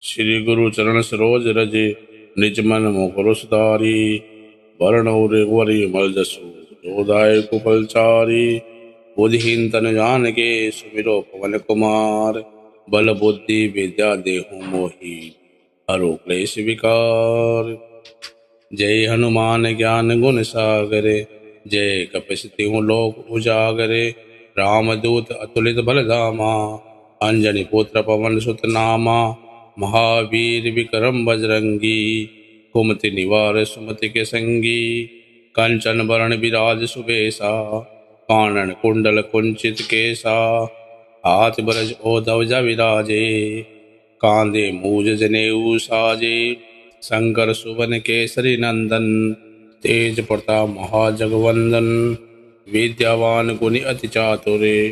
श्री गुरु चरण सरोज रज निज मन मुकुर सुधारी। वर्ण रघुवरी मल जसु जोदाय कुफलचारी। बुद्धिहीन तन जान के सुमिरो पवन कुमार। बल बुद्धि विद्या देहु मोहि हरो क्लेश विकार। जय हनुमान ज्ञान गुण सागरे। जय कपीस तिहु लोक उजागरे। रामदूत अतुलित बल धामा। अंजनी पुत्र पवन सुत नामा। महावीर विक्रम बजरंगी। कुमति निवार सुमति के संगी। कंचन वरण विराज सुबेसा। कानन कुंडल कुंचित केसा। हाथ ब्रज ओधवजा विराजे। कांधे मूज जनेऊ साजे। शंकर सुवन केसरी नंदन। तेज प्रताप महाजगवंदन। विद्यावान गुणी अति चातुरे।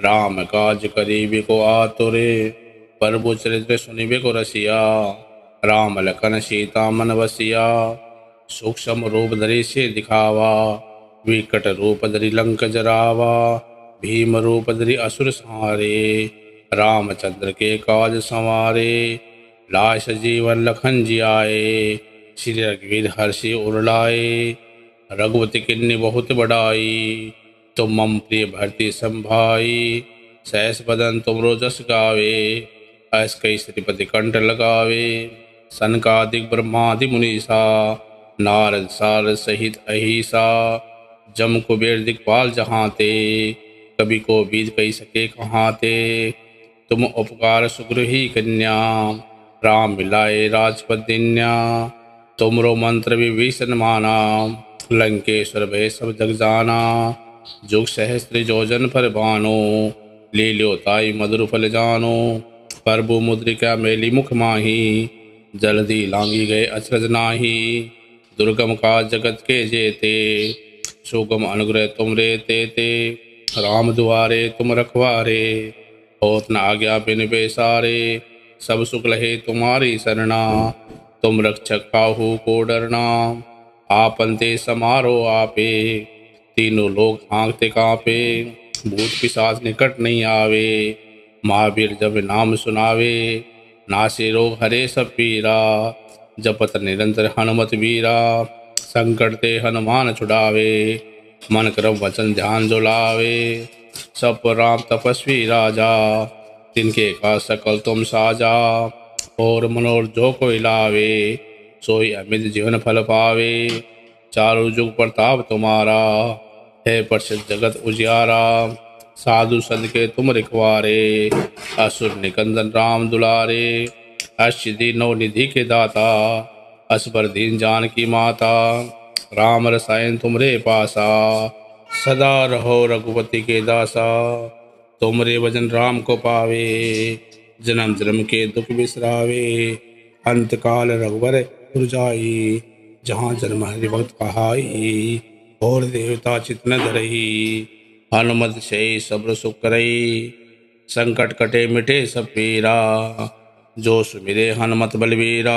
राम काज करीबी को आतुरे। प्रभु चरित्र सुनिबे को रसिया। राम लखन सीता मन बसिया। सूक्ष्म रूप धरि से दिखावा। विकट रूप धरि लंक जरावा। भीम रूप धरि असुर संहारे। रामचंद्र के काज संवारे। लाय जीवन लखन जियाए। श्री रघुवीर हर्षि उर लाए। रघुपति किन्नी बहुत बड़ाई। तुम मम प्रिय भरती संभाई। सहस बदन तुमरो जस गावे। ऐस कई श्रीपति कंठ लगावे। सनकादिक ब्रह्मादि मुनीसा। नारद सारद सहित अहिसा। जम कुबेर दिक्पाल जहांते। कवि को बीज कही सके कहाते। तुम उपकार सुग्रही कन्या। राम मिलाए राजपद दिन्या। तुमरो मंत्र विभीषण माना। लंकेश्वर भय सब जग जाना। जुग सहस्त्र जोजन पर बानो। ले ल्यो ताई मधुर फल जानो। प्रभु मुद्रिका मेली मुख माही। जल्दी लांगी गए अचरज नाही। दुर्गम काज जगत के जेते। सुगम अनुग्रह तुम रे ते। राम दुआरे तुम रखवारे। होत न आज्ञा बिन बेसारे। सब सुख लहे तुम्हारी सरना। तुम रक्षक काहू को डरना। आपन ते समारो आपे। तीनों लोग हाँकते कांपे। भूत पिशाच निकट नहीं आवे। महावीर जब नाम सुनावे। नासे रोग हरे सब पीरा। जपत निरंतर हनुमत वीरा। संकट ते हनुमान छुड़ावे। मन क्रम वचन ध्यान जो लावे। सब पर राम तपस्वी राजा। तिनके का सकल तुम साजा। और मनोर जो कोई लावे। सोई अमित जीवन फल पावे। चारों जुग प्रताप तुम्हारा। है प्रसिद्ध जगत उजियारा। साधु संत के तुम रिखवारे। असुर निकंदन राम दुलारे। अष्टसिद्धि नौ निधि के दाता। असबर दीन जान की माता। राम रसायन तुमरे पासा। सदा रहो रघुपति के दासा। तुमरे भजन राम को पावे। जन्म जन्म के दुख बिसरावे। अंत काल रघुवर पुर जाई। जहाँ जन्म हरि भक्त कहाई। और देवता चित न धरही। हनुमत से सब्र सुख करई। संकट कटे मिटे सब पीरा। जो सुमिरे हनुमत बलवीरा।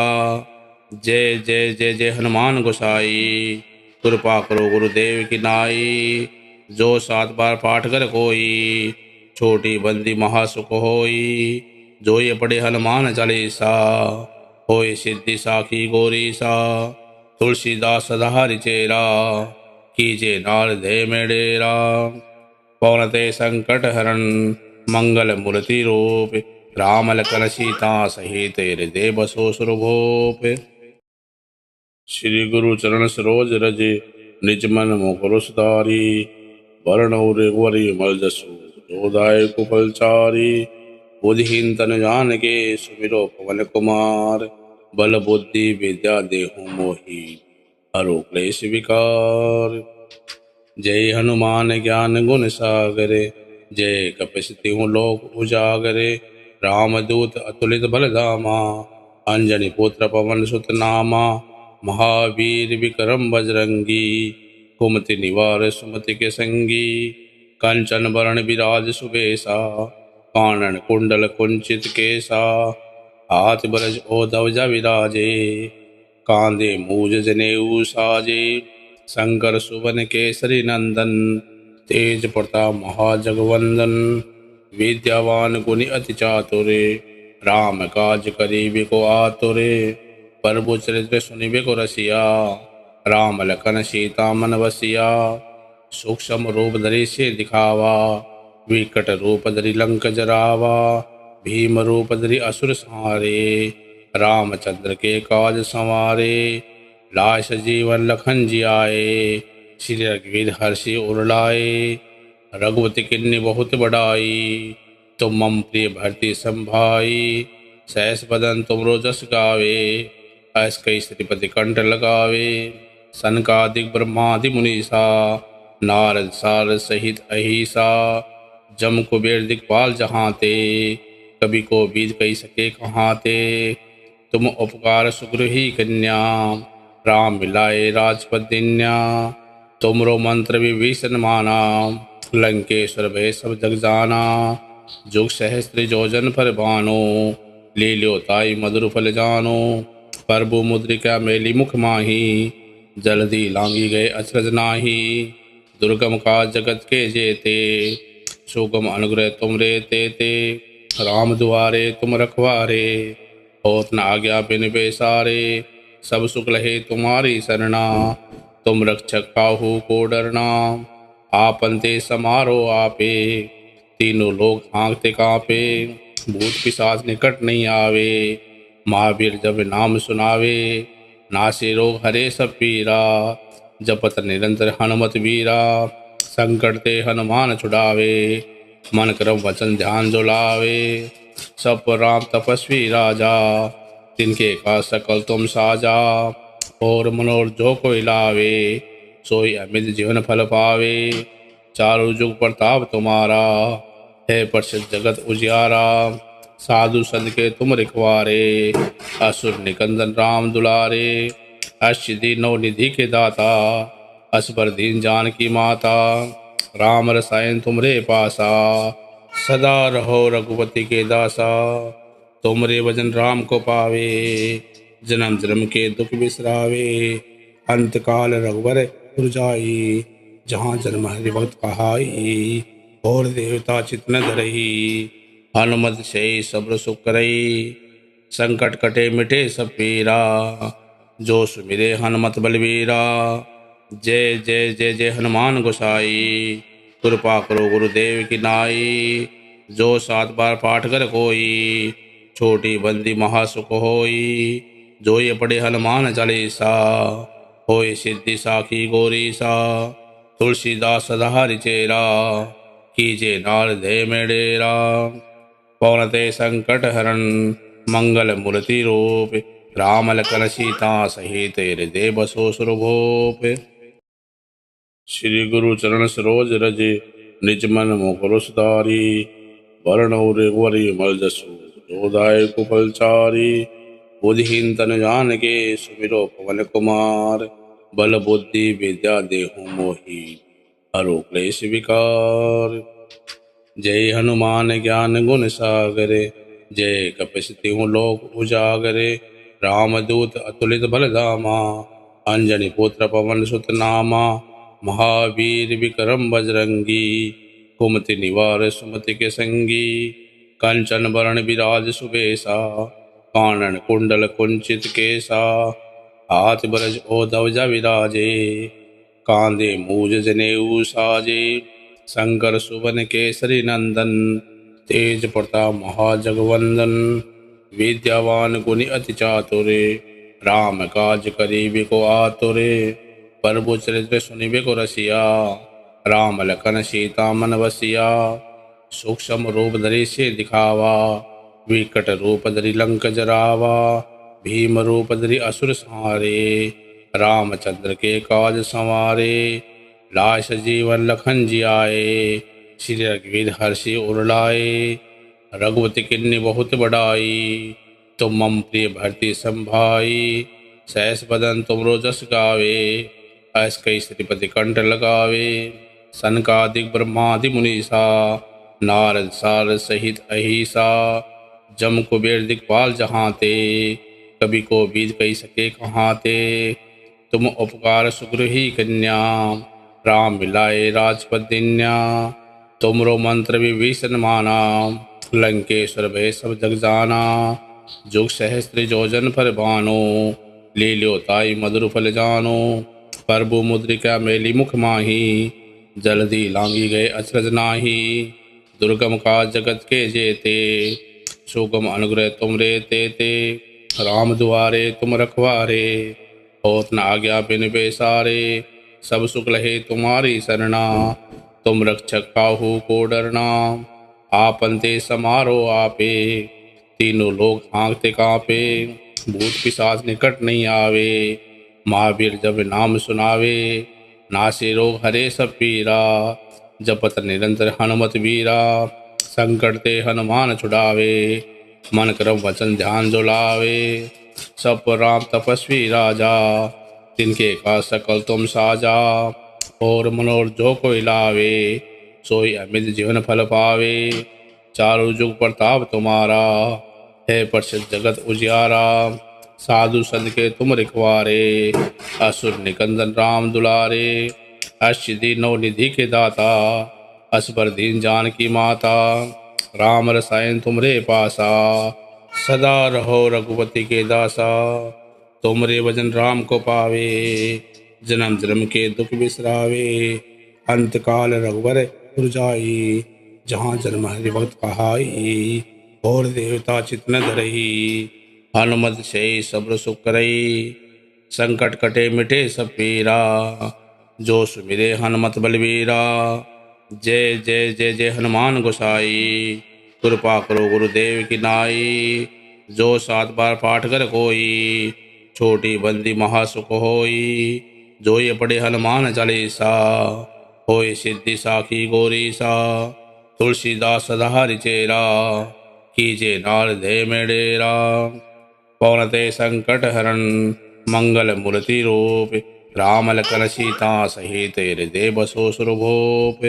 जय जय जय जय हनुमान गोसाई। कृपा करो गुरुदेव की नाई। जो 7 बार पाठ कर कोई। छोटी बंदी महासुख होई। जो ये पढ़े हनुमान चालीसा। होय सिद्धि साखी गौरीसा। तुलसीदास सदा चेरा। कीजे नार धे में डेरा। पवनते संकट हरण। मंगल मूर्ति रूप। राम लखन सीता सहित हृदय बसो सुरभूप। श्री गुरु चरण सरोज रज निज मन मुकुर सुधारी। वर्ण रघुवरी मल जसु जोदाय कुफलचारी। बुद्धिहीन तन जान के सुमिरो पवन कुमार। बल बुद्धि विद्या देहु मोहि हरो क्लेश विकार। जय हनुमान ज्ञान गुण सागरे। जय कपीस तिहु लोक उजागरे। रामदूत अतुलित बल धामा। अंजनी पुत्र पवन सुत नामा। महावीर विक्रम बजरंगी। कुमति निवार सुमति के संगी। कंचन वरण विराज सुबेसा। कानन कुंडल कुंचित केसा। हाथ ब्रज ओधवजा विराजे। कांधे मूज जनेऊ साजे। शंकर सुवन केसरी नंदन। तेज प्रताप महाजगवंदन। विद्यावान गुणी अति चातुरे। राम काज करीबे को आतुरे, प्रभु चरित्र सुनिबे को रसिया। राम लखन सीता मन बसिया, सूक्ष्म रूप धरि से दिखावा। विकट रूप धरि लंक जरावा, भीम रूप धरि असुर संहारे। रामचंद्र के काज संवारे, लाश जीवन लखन जियाए। श्री रघुवीर हर्षि उर लाए, रघुपति किन्नी बहुत बड़ाई। तुम मम प्रिय भरती संभाई, सहस बदन तुमरो जस गावे। ऐस कई श्रीपति कंठ लगावे, सनकादिक ब्रह्मादि मुनीसा। नारद सारद सहित अहिसा, जम कुबेर दिक्पाल जहाँते। कवि को बीज कही सके कहाँते, तुम उपकार सुग्रही कन्या। राम मिलाए राजपद दिन्या, तुमरो मंत्र विभीषण माना। लंकेश्वर भय सब जग जाना, जुग सहस्त्र जोजन पर बानो। ले ल्यो ताई मधुर फल जानो, प्रभु मुद्रिका मेली मुख माही। जल्दी लांगी गए अचरज नाही, दुर्गम का जगत के जेते। सुगम अनुग्रह तुम रे ते, राम दुआरे तुम रखवारे। होत न आज्ञा बिन बेसारे, सब सुख लहे तुम्हारी सरना। तुम रक्षक काहू को डरना, आपन ते समारो आपे। तीनों लोग हाँकते कांपे, भूत पिशाच निकट नहीं आवे। महावीर जब नाम सुनावे, नासे रोग हरे सब पीरा। जपत निरंतर हनुमत वीरा, संकट ते हनुमान छुड़ावे। मन क्रम वचन ध्यान जो लावे, सब पर राम तपस्वी राजा। तिनके का सकल तुम साजा, और मनोर जो कोई लावे। सोई अमित जीवन फल पावे, चारों जुग प्रताप तुम्हारा। है प्रसिद्ध जगत उजियारा, साधु संत के तुम रिखवारे। असुर निकंदन राम दुलारे, अष्टसिद्धि नौ निधि के दाता। असबर दीन जान की माता, राम रसायन तुमरे पासा। सदा रहो रघुपति के दासा, तुमरे भजन राम को पावे। जन्म जन्म के दुख बिसरावे, अंत काल रघुवर पुर जाई। जहाँ जन्म हरि भक्त कहाई, और देवता चित न धरही। हनुमत से सब्र सुख करई, संकट कटे मिटे सब पीरा। जो सुमिरे हनुमत बलवीरा, जय जय जय जय हनुमान गोसाई। कृपा करो गुरुदेव की नाई, जो 7 बार पाठ कर कोई। छोटी बंदी महासुख होई, जो ये पढ़े हनुमान चालीसा। होय सिद्धि साखी गौरी सा, तुलसीदास सदा चेरा। कीजे नार दे में डेरा, पवनते संकट हरण। मंगल मूर्ति रूप, राम लखन सीता सहित हृदय बसो सुरभूप। श्री गुरु चरण सरोज रज, निज मन मुकुर सुधारी। वरण रघुवरी मल जसु, जोदाय कुफलचारी। बुद्धिहीन तन जान के, सुमिरो पवन कुमार। बल बुद्धि विद्या देहु मोहि, हरो क्लेश विकार। जय हनुमान ज्ञान गुण सागरे, जय कपीस तिहुँ लोक उजागरे। रामदूत अतुलित बल धामा, अंजनी पुत्र पवन सुत नामा। महावीर विक्रम बजरंगी, कुमति निवार सुमति के संगी। कंचन वरण विराज सुबेसा, कानन कुंडल कुंचित केसा। हाथ ब्रज ओ ध्वजा विराजे, कांधे मूज जनेऊ साजे। शंकर सुवन केसरी नंदन, तेज प्रताप महाजगवंदन। विद्यावान गुणी अति चातुरे, राम काज करीबे को आतुरे। प्रभु चरित्र सुनिबे को रसिया, राम लखन सीता मन बसिया। सूक्ष्म रूप धरि से दिखावा, विकट रूप धरि लंक जरावा। भीम रूप धरि असुर संहारे, रामचंद्र के काज संवारे। लाश जीवन लखन जियाए, श्री रघुवीर हर्षि उर लाए। रघुपति किन्नी बहुत बड़ाई, तुम मम प्रिय भरती संभाई। सहस बदन तुमरो जस गावे, ऐस कई श्रीपति कंठ लगावे। सनकादिक ब्रह्मादि मुनीसा, नारद सारद सहित अहिसा। जम कुबेर दिक्पाल जहाँते, कवि को बीज कही सके कहाँते। तुम उपकार सुग्रही कन्या, राम मिलाए राजपद दिन्या। तुमरो मंत्र विभीषण माना, लंकेश्वर भय सब जग जाना। जुग सहस्त्र जोजन पर बानो, ले ल्यो ताई मधुर फल जानो। प्रभु मुद्रिका मेली मुख माही, जल्दी लांगी गए अचरज नाही। दुर्गम का जगत के जेते, सुगम अनुग्रह तुम रे ते। राम दुआरे तुम रखवारे, होत न आज्ञा बिन बेसारे। सब सुख लहे तुम्हारी सरना, तुम रक्षक काहू को डरना। आपन ते समारो आपे, तीनों लोग हाँकते कांपे। भूत पिशाच निकट नहीं आवे, महावीर जब नाम सुनावे। नासे रोग हरे सब पीरा, जपत निरंतर हनुमत वीरा। संकट ते हनुमान छुड़ावे, मन क्रम वचन ध्यान जो लावे। सब पर राम तपस्वी राजा, तिनके का सकल तुम साजा। और मनोर जो कोई लावे, सोई अमित जीवन फल पावे। चारों जुग प्रताप तुम्हारा, है प्रसिद्ध जगत उजियारा। साधु संत के तुम रिखवारे, असुर निकंदन राम दुलारे। अष्टसिद्धि नौ निधि के दाता, असबर दीन जान की माता। राम रसायन तुमरे पासा, सदा रहो रघुपति के दासा। तुमरे भजन राम को पावे, जन्म जन्म के दुख बिसरावे। अंत काल रघुवर पुर जाई, जहाँ जन्म हरि भक्त कहाई। और देवता चित न धरई, हनुमत से सब्र सुख करई। संकट कटे मिटे सब पीरा, जो सुमिरे हनुमत बलवीरा। जय जय जय जय हनुमान गोसाई, कृपा करो गुरुदेव की नाई। जो 7 बार पाठ कर कोई, छोटी बंदी महासुख होई। जो ये पढ़े हनुमान चालीसा, होय सिद्धि साखी गौरीसा। तुलसीदास सदा चेरा, कीजे नार दे में डेरा। पवनते संकट हरण, मंगल मूर्ति रूप। राम लखन सीता सहित हृदय बसो सुरभूप।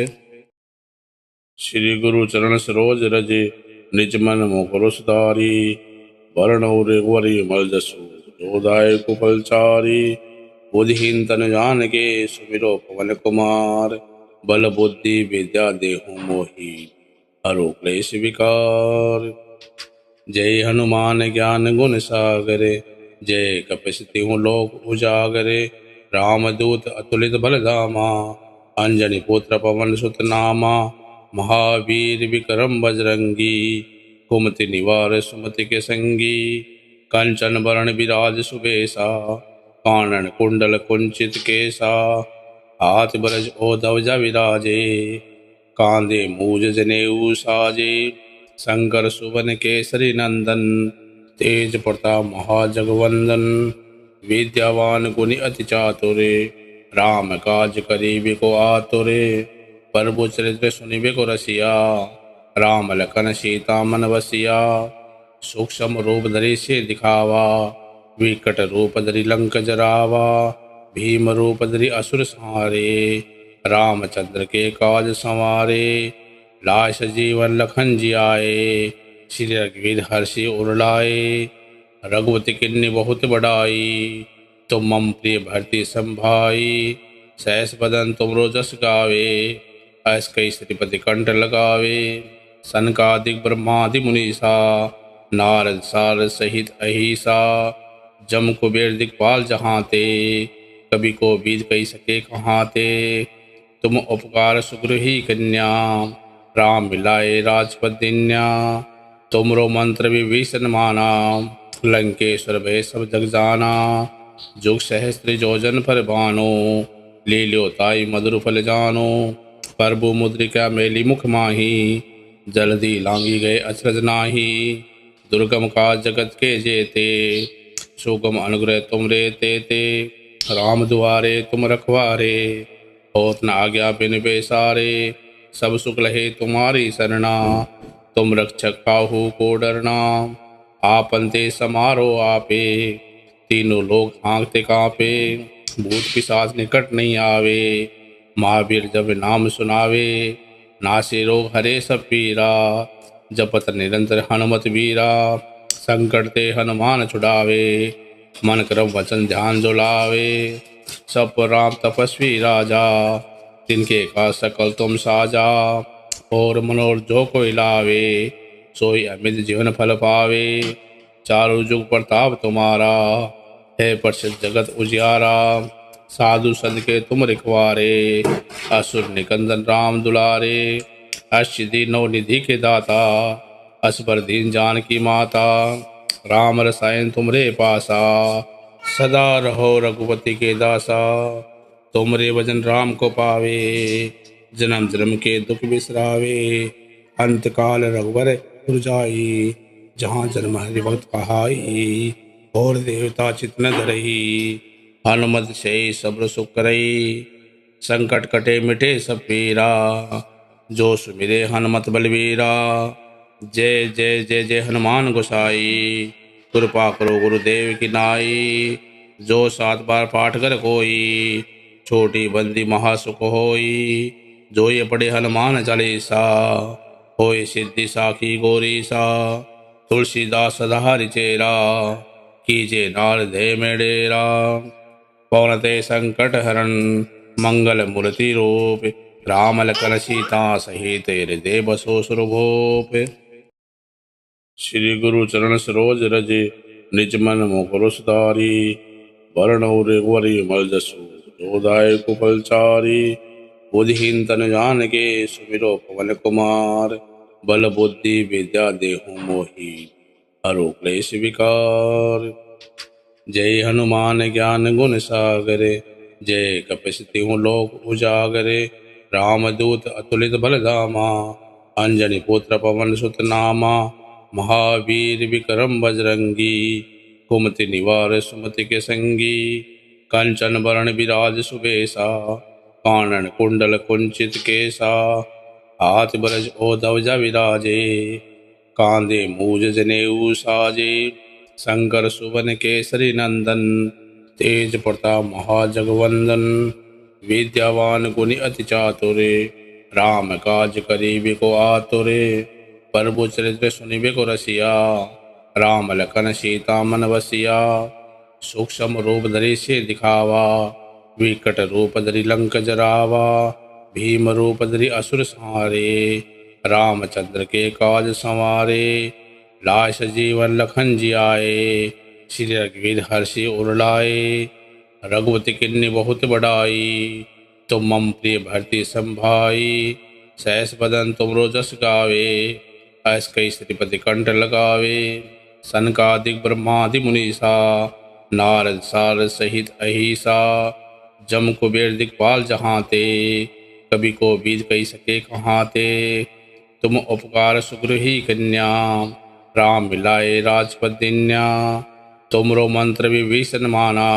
श्री गुरु चरण सरोज रज, निज मन मुकुर सुधारी। वरण रघुवरी मल जसु, जोदाय कुफलचारी। बुद्धिहीन तन जान के, सुमिरो पवन कुमार। बल बुद्धि विद्या देहु मोहि, हरो क्लेश विकार। जय हनुमान ज्ञान गुण सागरे, जय कपीस तिहुँ लोक उजागरे। रामदूत अतुलित बल धामा, अंजनी पुत्र पवन सुत नामा। महावीर विक्रम बजरंगी, कुमति निवार सुमति के संगी। कंचन वरण विराज सुबेसा, कानन कुंडल कुंचित केसा। हाथ ब्रज ध्वजा विराजे, कांधे मूज जनेऊ साजे। शंकर सुवन केसरी नंदन, तेज प्रताप महाजगवंदन। विद्यावान गुणी अति चातुरे, राम काज करिबे को आतुरे। प्रभु चरित्र सुनिबे को रसिया, राम लखन सीता मन बसिया। सूक्ष्म रूप धरि से दिखावा, विकट रूप धरि लंक जरावा। भीम रूप धरि असुर संहारे, रामचंद्र के काज संवारे। लाश जीवन लखन जियाए, श्री रघुवीर हर्षि उर लाए। रघुपति किन्नी बहुत बड़ाई, तुम मम प्रिय भरती संभाई। सहस बदन तुमरो जस गावे, ऐस कई श्रीपति कंठ लगावे। सनकादिक ब्रह्मादि मुनीसा, नारद सारद सहित अहिसा। जम कुबेर दिक्पाल जहाँ ते, कभी को बीज कही सके कहाँ ते। तुम उपकार सुग्रही कन्या, राम मिलाए राजपद दिन्या। तुमरो मंत्र विभीषण माना, लंकेश्वर भय सब जग जाना। जुग सहस्त्र जोजन पर बानो, ले ल्यो ताई मधुर फल जानो। प्रभु मुद्रिका मेली मुख माही, जल्दी लांगी गए अचरज नाही। दुर्गम का जगत के जेते, सुगम अनुग्रह तुम रे ते। राम दुआरे तुम रखवारे, होत न आज्ञा बिन बेसारे। सब सुख लहे तुम्हारी सरना, तुम रक्षक काहू को डरना। आपन ते समारो आपे, तीनों लोग हाँकते कांपे। भूत पिशाच निकट नहीं आवे, महावीर जब नाम सुनावे। नासे रोग हरे सब पीरा, जपत निरंतर हनुमत वीरा। संकट ते हनुमान छुड़ावे, मन क्रम वचन ध्यान जो लावे। सब पर राम तपस्वी राजा, तिनके का सकल तुम साजा। और मनोर जो कोई लावे, सोई अमित जीवन फल पावे। चारों जुग प्रताप तुम्हारा, है प्रसिद्ध जगत उजियारा। साधु संत के तुम रिखवारे, असुर निकंदन राम दुलारे। अष्टसिद्धि नौ निधि के दाता, असबर दीन जान की माता। राम रसायन तुमरे पासा, सदा रहो रघुपति के दासा। तुमरे भजन राम को पावे, जन्म जन्म के दुख बिसरावे। अंत काल रघुवर पुर जाई, जहाँ जन्म हरि भक्त कहाई। और देवता चित न धरई, हनुमत से सब्र सुख करई। संकट कटे मिटे सब पीरा, जो सुमिरे हनुमत बलवीरा। जय जय जय जय हनुमान गोसाई, कृपा करो गुरुदेव की नाई। जो 7 बार पाठ कर कोई, छोटी बंदी महासुख होई। जो ये पढ़े हनुमान चालीसा, होय सिद्धि साखी गौरी सा। तुलसीदास सदा चेरा, कीजे नार दे में डेरा। पवनते संकट हरण, मंगल मूर्ति रूप। राम लखन सीता सहित हृदय बसो सुरभूप। श्री गुरु चरण सरोज रज, निज मन मुकुर सुधारी। वरण रघुवर विमल जसु, जो दायक फलचारी। बुद्धिहीन तन जान के, सुमिरो पवन कुमार। बल बुद्धि विद्या देहु मोहि, हरो क्लेश विकार। जय हनुमान ज्ञान गुण सागरे, जय कपीस तिहुँ लोक उजागरे। रामदूत अतुलित बल धामा, अंजनी पुत्र पवन सुत नामा। महावीर विक्रम बजरंगी, कुमति निवार सुमति के संगी। कंचन वरण विराज सुबेसा, कानन कुंडल कुंचित केसा। हाथ ब्रज ओ ध्वजा विराजे, कांधे मूज जनेऊ साजे। शंकर सुवन केसरी नंदन, तेज प्रताप महाजगवंदन। विद्यावान गुणी अति चातुरे, राम काज करिबे को आतुरे। प्रभु चरित्र सुनिबे को रसिया, राम लखन सीता मन बसिया। सूक्ष्म रूप धरि से दिखावा, विकट रूप धरि लंक जरावा। भीम रूप धरि असुर संहारे, रामचंद्र के काज संवारे। लाश जीवन लखन जियाए, श्री रघुवीर हर्षि उर लाए। रघुपति किन्नी बहुत बड़ाई, तुम मम प्रिय भरती संभाई। सहस बदन तुमरो जस गावे, ऐस कई श्रीपति कंठ लगावे। सनकादिक ब्रह्मादि मुनीसा, नारद सारद सहित अहिसा। जम कुबेर दिक्पाल जहाँ ते, कभी को बीज कही सके कहाँ ते। तुम उपकार सुग्रही कन्या, राम मिलाए राजपद दिन्या। तुमरो मंत्र विभीषण माना,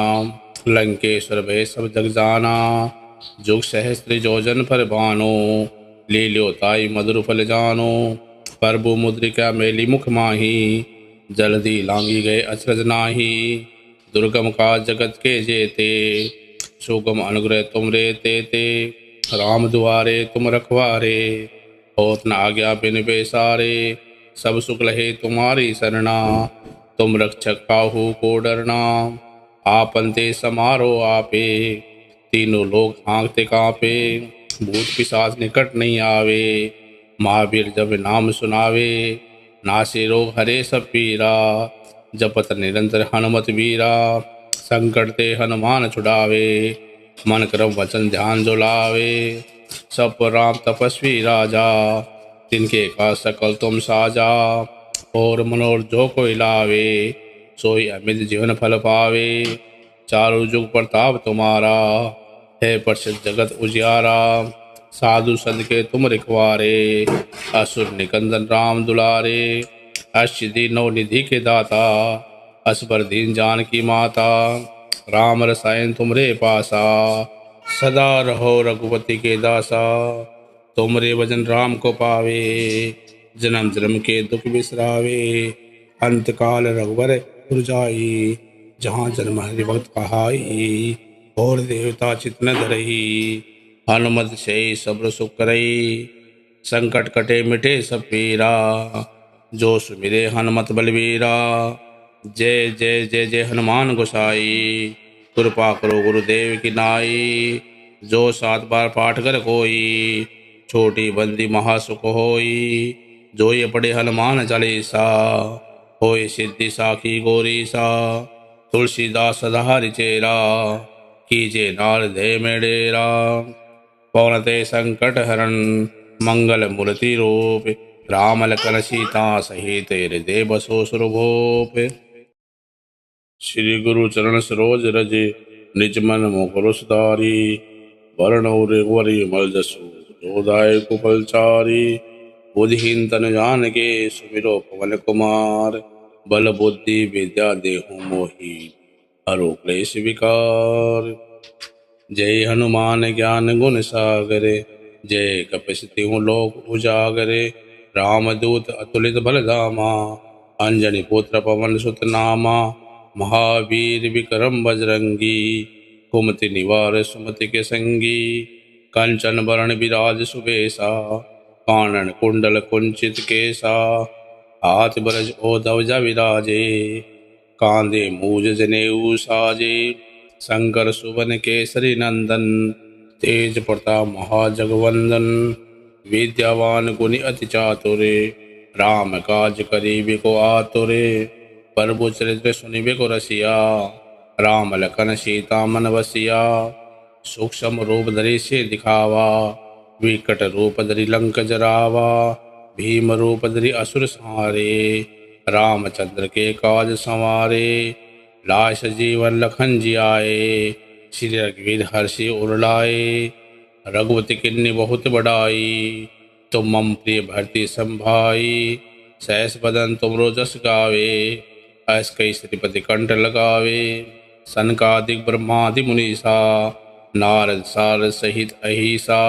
लंकेश्वर भय सब जग जाना। जुग सहस्त्र जोजन पर बानो, ले ल्यो ताई मधुर फल जानो। प्रभु मुद्रिका मेली मुख माही, जल्दी लांगी गए अचरज नाही। दुर्गम का जगत के जेते, सुगम अनुग्रह तुम रे ते। राम दुआरे तुम रखवारे, होत न आज्ञा बिन बेसारे। सब सुख लहे तुम्हारी सरना, तुम रक्षक काहू को डरना। आपन ते समारो आपे, तीनों लोग हाँकते कांपे। भूत पिशाच निकट नहीं आवे, महावीर जब नाम सुनावे। नासे रोग हरे सब पीरा, जपत निरंतर हनुमत वीरा। संकट ते हनुमान छुड़ावे, मन क्रम वचन ध्यान जो लावे। सब पर राम तपस्वी राजा, तिनके का सकल तुम साजा। और मनोर जो कोई लावे, सोई अमित जीवन फल पावे। चारों जुग प्रताप तुम्हारा, है प्रसिद्ध जगत उजियारा। साधु संत के तुम रिखवारे, असुर निकंदन राम दुलारे। अष्टसिद्धि नौ निधि के दाता, असबर दीन जान की माता। राम रसायन तुमरे पासा, सदा रहो रघुपति के दासा। तुमरे भजन राम को पावे, जन्म जन्म के दुख बिसरावे। अंत काल रघुवर पुर जाई, जहाँ जन्म हरि भक्त कहाई। और देवता चित न धरई, हनुमत से सब्र सुख करई। संकट कटे मिटे सब पीरा, जो सुमिरे हनुमत बलवीरा। जय जय जय जय हनुमान गोसाई, कृपा करो गुरुदेव की नाई। जो 7 बार पाठ कर कोई, छोटी बंदी महासुख होई। जो ये पढ़े हनुमान चालीसा होए सिद्धि साखी गौरी सा। तुलसीदास सदाहरि चेरा कीजे नारदे में डेरा। पवनते संकट हरण मंगल मूर्ति रूप राम लखन सीता सहित हृदय बसो सुरभूप। श्री गुरु चरण सरोज रज निज मन मुकुर सुधारी। वरण रघुवरी मल जसु जोदाय कुफलचारी। बुद्धिहीन तन जान के सुमिरो पवन कुमार। बल बुद्धि विद्या देहु मोहि हरो क्लेश विकार। जय हनुमान ज्ञान गुण सागरे जय कपि लोक उजागरे। रामदूत अतुलित बल धामा अंजनी पुत्र पवन सुत नामा। महावीर विक्रम बजरंगी कुमति निवार सुमति के संगी। कंचन वरण विराज सुबेसा कानन कुंडल कुंचित केसा। हाथ ब्रज ओ ध्वजा विराजे कांधे मूज जनेऊ साजे। शंकर सुवन केसरी नंदन तेज प्रताप महाजगवंदन। विद्यावान गुणी अति चातुरे राम काज करीबे को आतुरे। प्रभु चरित्र सुनिबे को रसिया राम लखन सीता मन बसिया। सूक्ष्म रूप धरि से दिखावा विकट रूप धरि लंक जरावा। भीम रूप धरि असुर संहारे रामचंद्र के काज संवारे। लाश जीवन लखन जियाए श्री रघुवीर हर्षि उर लाए। रघुपति किन्नी बहुत बड़ाई तुम मम प्रिय भरती संभाई। सहस बदन तुमरो जस गावे ऐस कई श्रीपति कंठ लगावे। सनकादिक ब्रह्मादि मुनीसा नारद सारद सहित अहिसा।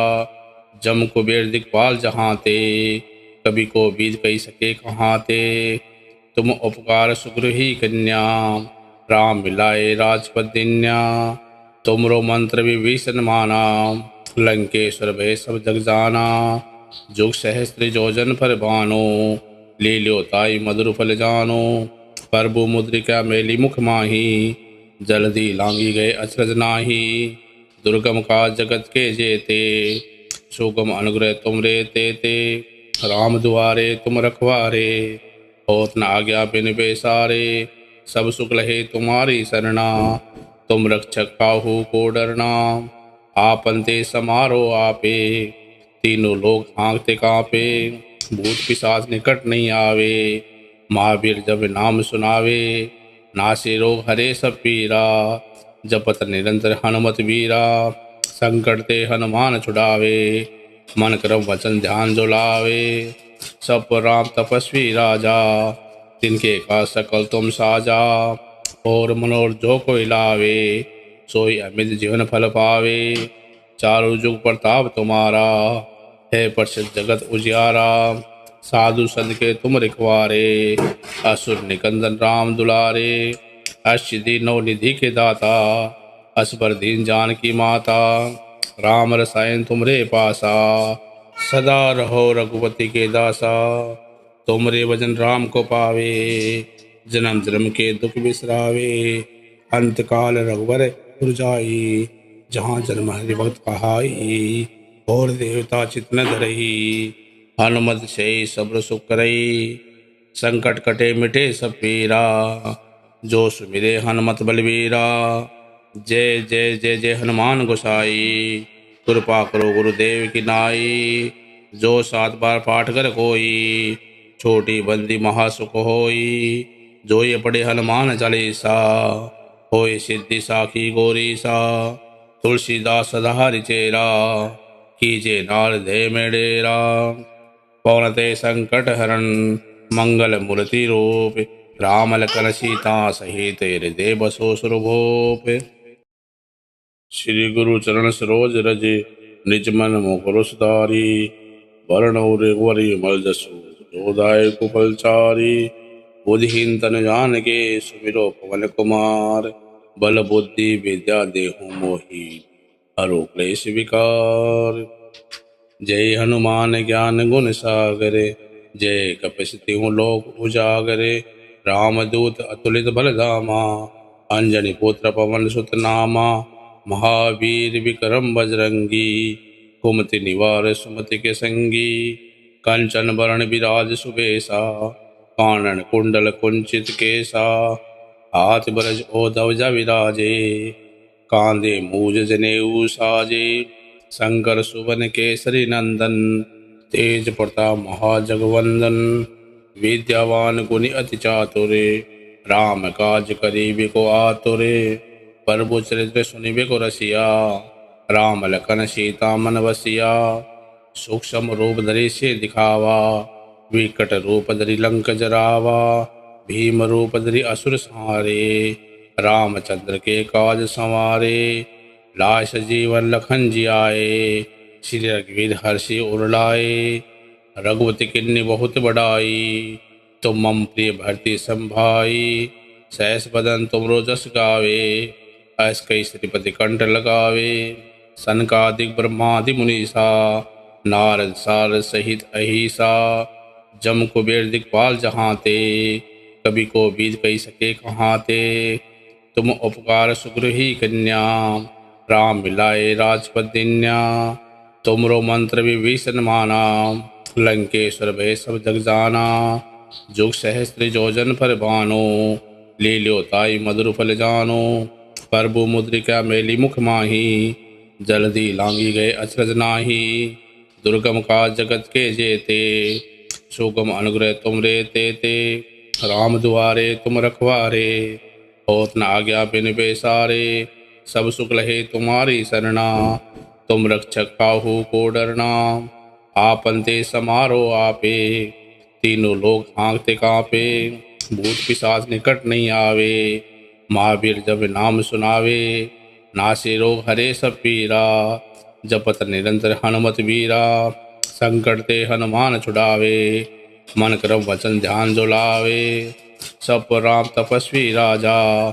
जम कुबेर दिक्पाल जहांते कभी को बीज कही सके कहाते। तुम उपकार सुग्रही कन्या राम मिलाए राजपद दिन्या। तुमरो मंत्र विभीषण माना लंकेश्वर भय सब जग जाना। जुग सहस्त्र जोजन पर बानो ले लो ताई मधुर फल जानो। प्रभु मुद्रिका मेली मुख माही जल्दी लांगी गए अचरज नाही। दुर्गम का जगत के जेते सुगम अनुग्रह तुम रे ते। राम दुआरे तुम रखवारे होत न आज्ञा बिन बेसारे। सब सुख लहे तुम्हारी सरना तुम रक्षक काहू को डरना। आपन ते समारो आपे तीनों लोग आंखते कांपे। भूत पिशाच निकट नहीं आवे महावीर जब नाम सुनावे। नासे रोग हरे सब पीरा जपत निरंतर हनुमत वीरा। संकट ते हनुमान छुड़ावे मन क्रम वचन ध्यान जो लावे। सब पर राम तपस्वी राजा तिनके का सकल तुम साजा। और मनोर जो कोई लावे सोई अमित जीवन फल पावे। चारों जुग प्रताप तुम्हारा है प्रसिद्ध जगत उजियारा। साधु संत के तुम रिखवारे असुर निकंदन राम दुलारे। अष्टसिद्धि नौ निधि के दाता असबर दीन जान की माता। राम रसायन तुमरे पासा सदा रहो रघुपति के दासा। तुमरे भजन राम को पावे जन्म जन्म के दुख बिसरावे। अंत काल रघुवर पुर जाई जहाँ जन्म हरि भक्त कहाई। और देवता चित न धरही हनुमत से सब्र सुख करई। संकट कटे मिटे सब पीरा जो सुमिरे हनुमत बलवीरा। जय जय जय जय हनुमान गोसाई कृपा करो गुरुदेव की नाई। जो 7 बार पाठ कर कोई छोटी बंदी महासुख होई। जो ये पढ़े हनुमान चालीसा होए सिद्धि साखी गौरी सा। तुलसीदास सदाहरि चेरा कीजे नारदे में डेरा। पवनते संकट हरण मंगल मूर्ति रूप राम लखन सीता सहित हृदय बसो सुरभूप। श्री गुरु चरण सरोज रज निज मन मुकुर सुधारी। वरण रघुवरी मल जसु जोदाय कुफलचारी। बुद्धिहीन तन जान के सुमिरो पवन कुमार। बल बुद्धि विद्या देहु मोहि हरो क्लेश विकार। जय हनुमान ज्ञान गुण सागरे जय कपि लोक उजागरे। रामदूत अतुलित बल धामा अंजनी पुत्र पवन सुत नामा। महावीर विक्रम बजरंगी कुमति निवार सुमति के संगी। कंचन वरण विराज सुबेसा, कानन कुंडल कुंचित केसा, हाथ ब्रज ओधवजा विराजे, कांधे मूज जनेऊ साजे, शंकर सुवन केसरी नंदन, तेज प्रताप महाजगवंदन, विद्यावान गुणी अति चातुरे, राम काज करीबे को आतुरे, प्रभु चरित्र सुनिबे को रसिया, राम लखन सीता मन बसिया, सूक्ष्म रूप धरि से दिखावा, विकट रूप धरि लंक जरावा, भीम रूप धरि असुर संहारे, रामचंद्र के काज संवारे, लाय सजीवन लखन जियाए, श्री रघुवीर हर्षि उर लाए, रघुपति किन्नी बहुत बड़ाई, तुम मम प्रिय भरती संभाई, सहस बदन तुमरो जस गावे, ऐस कई श्रीपति कंठ लगावे, सनकादिक ब्रह्मादि मुनीसा, नारद सारद सहित अहिसा, जम कुबेर दिक्पाल जहाँ ते, कभी को बीज कही सके कहाँ ते, तुम उपकार सुग्रही कन्या, राम मिलाए राजपद दिन्या, तुमरो मंत्र विभीषण माना, लंकेश्वर भय सब जग जाना, जुग सहस्त्र योजन पर बानो, ले लो ताई मधुर फल जानो, प्रभु मुद्रिका मेली मुख माही, जल्दी लांगी गए अचरज नाही, दुर्गम का जगत के जेते, सुगम अनुग्रह तुम रे ते, राम दुआरे तुम रखवारे, होत न आज्ञा बिन बेसारे, सब सुख लहे तुम्हारी सरना, तुम रक्षक काहू को डरना, आपन ते समारो आपे, तीनों लोग आंखते कांपे, भूत पिशाच निकट नहीं आवे, महावीर जब नाम सुनावे, नासे रोग हरे सब पीरा, जपत निरंतर हनुमत वीरा, संकट ते हनुमान छुड़ावे, मन क्रम वचन ध्यान जो लावे, सब पर राम तपस्वी राजा,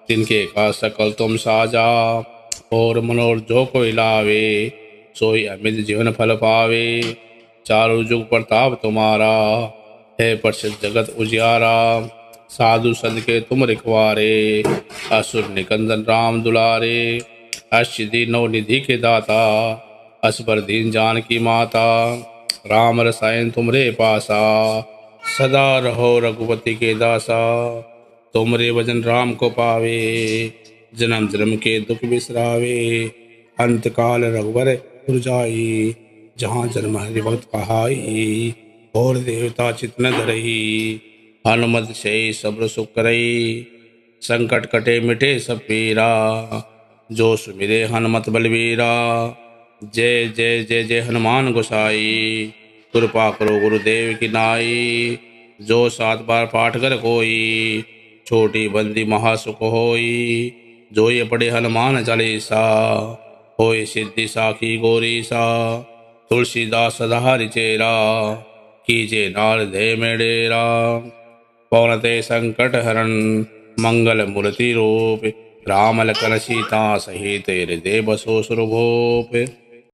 तिनके का सकल तुम साजा, और मनोर जो कोई लावे, सोई अमित जीवन फल पावे, चारों जुग प्रताप तुम्हारा, है प्रसिद्ध जगत उजियारा, साधु संत के तुम रिखवारे, असुर निकंदन राम दुलारे, अष्टसिद्धि नौ निधि के दाता, असबर दीन जान की माता, राम रसायन तुमरे पासा, सदा रहो रघुपति के दासा, तुमरे भजन राम को पावे, जन्म जन्म के दुख बिसरावे, अंत काल रघुवर पुर जाई, जहाँ जन्म हरि भक्त कहाई, और देवता चित न धरही, हनुमत से सब्र सुख करई, संकट कटे मिटे सब पीरा, जो सुमिरे हनुमत बलवीरा, जय जय जय जय हनुमान गोसाई, कृपा करो गुरुदेव की नाई, जो 7 बार पाठ कर कोई, छोटी बंदी महासुख होई, जो ये पढ़े हनुमान चालीसा, होय सिद्धि साखी गौरीसा, तुलसीदास सदा चेरा, कीजे नार दे में डेरा, पवनते संकट हरण, मंगल मूर्ति रूप, राम लखन सीता सहित हृदय बसो सुरभूप।